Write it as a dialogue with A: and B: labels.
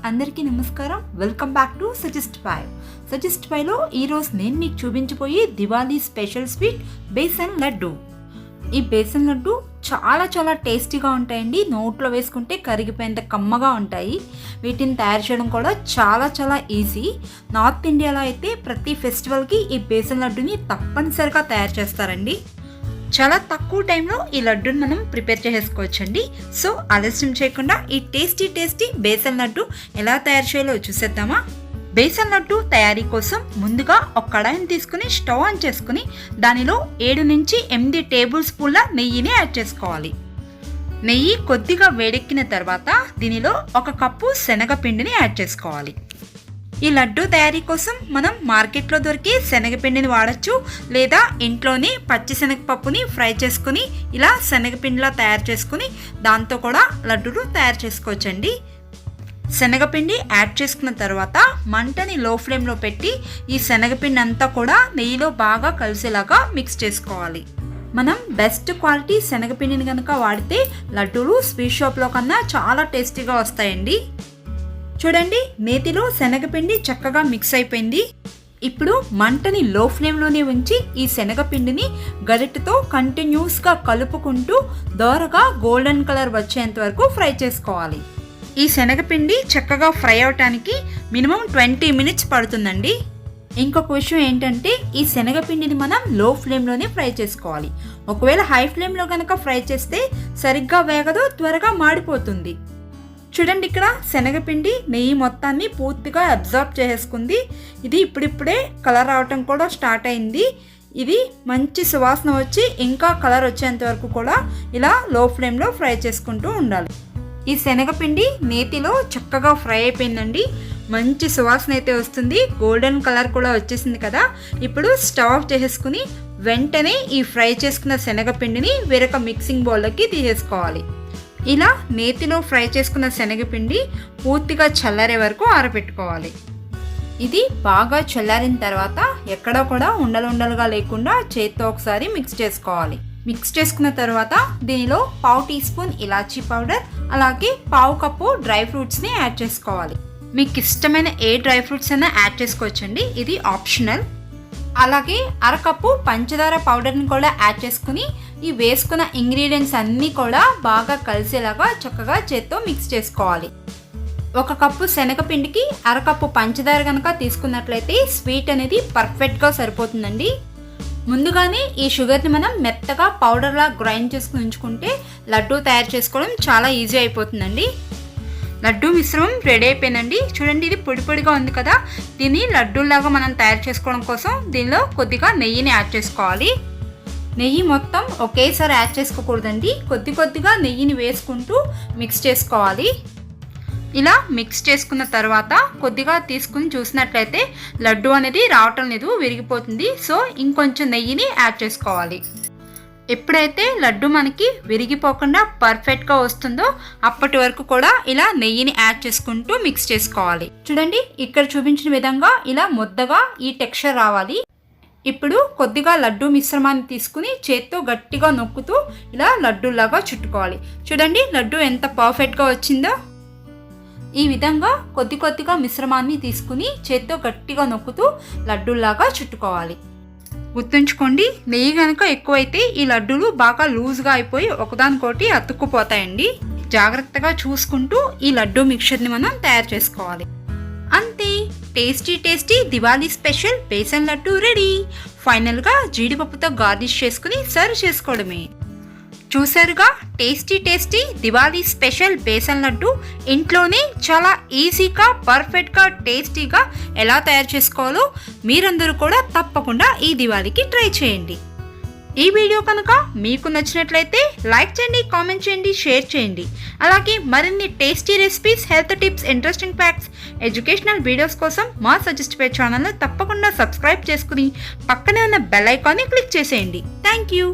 A: అందరికీ నమస్కారం. Welcome back to suggest 5లో ఈరోజు నేను మీకు చూపించబోయే దివాళీ స్పెషల్ స్వీట్ బేసన్ లడ్డు. ఈ బేసన్ లడ్డు చాలా టేస్టీగా ఉంటాయండి. నోట్లో వేసుకుంటే కరిగిపోయేంత కమ్మగా ఉంటాయి. వీటిని తయారు చేయడం కూడా చాలా ఈజీ. నార్త్ ఇండియాలో అయితే ప్రతి ఫెస్టివల్కి ఈ బేసన్ లడ్డుని తప్పనిసరిగా తయారు చేస్తారండి. చాలా తక్కువ టైంలో ఈ లడ్డూని మనం ప్రిపేర్ చేసుకోవచ్చండి. సో ఆలస్యం చేయకుండా ఈ టేస్టీ బేసన్ లడ్డు ఎలా తయారు చేయాలో చూసేద్దామా. బేసన్ లడ్డు తయారీ కోసం ముందుగా ఒక కడాయిని తీసుకుని స్టవ్ ఆన్ చేసుకుని దానిలో 7 నుంచి 8 టేబుల్ స్పూన్ల నెయ్యిని యాడ్ చేసుకోవాలి. నెయ్యి కొద్దిగా వేడెక్కిన తర్వాత దీనిలో 1 కప్పు శనగపిండిని యాడ్ చేసుకోవాలి. ఈ లడ్డు తయారీ కోసం మనం మార్కెట్లో దొరికే శనగపిండిని వాడచ్చు, లేదా ఇంట్లోనే పచ్చిశనగపప్పుని ఫ్రై చేసుకుని ఇలా శనగపిండిలా తయారు చేసుకుని దాంతో కూడా లడ్డూలు తయారు చేసుకోవచ్చండి. శనగపిండి యాడ్ చేసుకున్న తర్వాత మంటని లో ఫ్లేమ్లో పెట్టి ఈ శనగపిండి అంతా కూడా నెయ్యిలో బాగా కలిసేలాగా మిక్స్ చేసుకోవాలి. మనం బెస్ట్ క్వాలిటీ శనగపిండిని కనుక వాడితే లడ్డూలు స్వీట్ షాప్లో కన్నా చాలా టేస్టీగా వస్తాయండి. చూడండి, నేతిలో శనగపిండి చక్కగా మిక్స్ అయిపోయింది. ఇప్పుడు మంటని లో ఫ్లేమ్లోనే ఉంచి ఈ శనగపిండిని గరిటెతో కంటిన్యూస్గా కలుపుకుంటూ దోరగా గోల్డెన్ కలర్ వచ్చేంత వరకు ఫ్రై చేసుకోవాలి. ఈ శనగపిండి చక్కగా ఫ్రై అవటానికి మినిమం 20 మినిట్స్ పడుతుందండి. ఇంకొక విషయం ఏంటంటే ఈ శనగపిండిని మనం లో ఫ్లేమ్లోనే ఫ్రై చేసుకోవాలి. ఒకవేళ హై ఫ్లేమ్లో కనుక ఫ్రై చేస్తే సరిగ్గా వేగదు, త్వరగా మాడిపోతుంది. చూడండి, ఇక్కడ శనగపిండి నెయ్యి మొత్తాన్ని పూర్తిగా అబ్జార్బ్ చేసుకుంది. ఇది ఇప్పుడిప్పుడే కలర్ రావటం కూడా స్టార్ట్ అయింది. ఇది మంచి సువాసన వచ్చి ఇంకా కలర్ వచ్చేంత వరకు కూడా ఇలా లో ఫ్లేమ్లో ఫ్రై చేసుకుంటూ ఉండాలి. ఈ శనగపిండి నేతిలో చక్కగా ఫ్రై అయిపోయిందండి. మంచి సువాసన అయితే వస్తుంది. గోల్డెన్ కలర్ కూడా వచ్చేసింది కదా. ఇప్పుడు స్టవ్ ఆఫ్ చేసేసుకుని వెంటనే ఈ ఫ్రై చేసుకున్న శనగపిండిని వేరొక మిక్సింగ్ బౌల్లోకి తీసేసుకోవాలి. ఇలా నేతిలో ఫ్రై చేసుకున్న శనగపిండి పూర్తిగా చల్లారే వరకు ఆరబెట్టుకోవాలి. ఇది బాగా చల్లారిన తర్వాత ఎక్కడ కూడా ఉండలుగా లేకుండా చేత్తో ఒకసారి మిక్స్ చేసుకోవాలి. మిక్స్ చేసుకున్న తర్వాత దీనిలో 1/2 టీ స్పూన్ ఇలాచీ పౌడర్, అలాగే 1/2 కప్పు డ్రై ఫ్రూట్స్ని యాడ్ చేసుకోవాలి. మీకు ఇష్టమైన ఏ డ్రై ఫ్రూట్స్ అయినా యాడ్ చేసుకోవచ్చండి, ఇది ఆప్షనల్. అలాగే 1/2 కప్పు పంచదార పౌడర్ని కూడా యాడ్ చేసుకుని ఈ వేసుకున్న ఇంగ్రీడియంట్స్ అన్నీ కూడా బాగా కలిసేలాగా చక్కగా చేత్తో మిక్స్ చేసుకోవాలి. 1 కప్పు శనగపిండికి 1/2 కప్పు పంచదార కనుక తీసుకున్నట్లయితే స్వీట్ అనేది పర్ఫెక్ట్గా సరిపోతుందండి. ముందుగానే ఈ షుగర్ని మనం మెత్తగా పౌడర్లా గ్రైండ్ చేసుకుని ఉంచుకుంటే లడ్డూ తయారు చేసుకోవడం చాలా ఈజీ అయిపోతుందండి. లడ్డూ మిశ్రమం రెడీ అయిపోయిందండి. చూడండి, ఇది పొడిగా ఉంది కదా. దీన్ని లడ్డూలాగా మనం తయారు చేసుకోవడం కోసం దీనిలో కొద్దిగా నెయ్యిని యాడ్ చేసుకోవాలి. నెయ్యి మొత్తం ఒకేసారి యాడ్ చేసుకోకూడదండి, కొద్దిగా నెయ్యిని వేసుకుంటూ మిక్స్ చేసుకోవాలి. ఇలా మిక్స్ చేసుకున్న తర్వాత కొద్దిగా తీసుకుని చూసినట్లయితే లడ్డు అనేది రావటం లేదు, విరిగిపోతుంది. సో ఇంకొంచెం నెయ్యిని యాడ్ చేసుకోవాలి. ఎప్పుడైతే లడ్డు మనకి విరిగిపోకుండా పర్ఫెక్ట్గా వస్తుందో అప్పటి వరకు కూడా ఇలా నెయ్యిని యాడ్ చేసుకుంటూ మిక్స్ చేసుకోవాలి. చూడండి, ఇక్కడ చూపించిన విధంగా ఇలా ముద్దగా ఈ టెక్స్చర్ రావాలి. ఇప్పుడు కొద్దిగా లడ్డు మిశ్రమాన్ని తీసుకుని చేత్తో గట్టిగా నొక్కుతూ ఇలా లడ్డూలాగా చుట్టుకోవాలి. చూడండి, లడ్డు ఎంత పర్ఫెక్ట్గా వచ్చిందో. ఈ విధంగా కొద్దిగా మిశ్రమాన్ని తీసుకుని చేత్తో గట్టిగా నొక్కుతూ లడ్డూలాగా చుట్టుకోవాలి. గుర్తుంచుకోండి, నెయ్యి కనుక ఎక్కువైతే ఈ లడ్డూలు బాగా లూజ్గా అయిపోయి ఒకదానికోటి అతుక్కుపోతాయండి. జాగ్రత్తగా చూసుకుంటూ ఈ లడ్డూ మిక్చర్ని మనం తయారు చేసుకోవాలి. అంతే, tasty Diwali special besan laddu ready. ఫైనల్గా జీడిపప్పుతో గార్నిష్ చేసుకుని సర్వ్ చేసుకోవడమే. చూసారుగా, టేస్టీ దివాళీ స్పెషల్ బేసన్ లడ్డు ఇంట్లోనే చాలా ఈజీగా పర్ఫెక్ట్గా టేస్టీగా ఎలా తయారు చేసుకోవాలో మీరందరూ కూడా తప్పకుండా ఈ దివాళీకి ట్రై చేయండి. ఈ వీడియో కనుక మీకు నచ్చినట్లయితే లైక్ చేయండి, కామెంట్ చేయండి, షేర్ చేయండి. అలాగే మరిన్ని tasty recipes, health tips, interesting facts, educational videos కోసం మా సజెస్ట్ పే ఛానల్ను తప్పకుండా సబ్స్క్రైబ్ చేసుకుని పక్కనే ఉన్న బెల్ ఐకాన్ని క్లిక్ చేసేయండి. Thank you.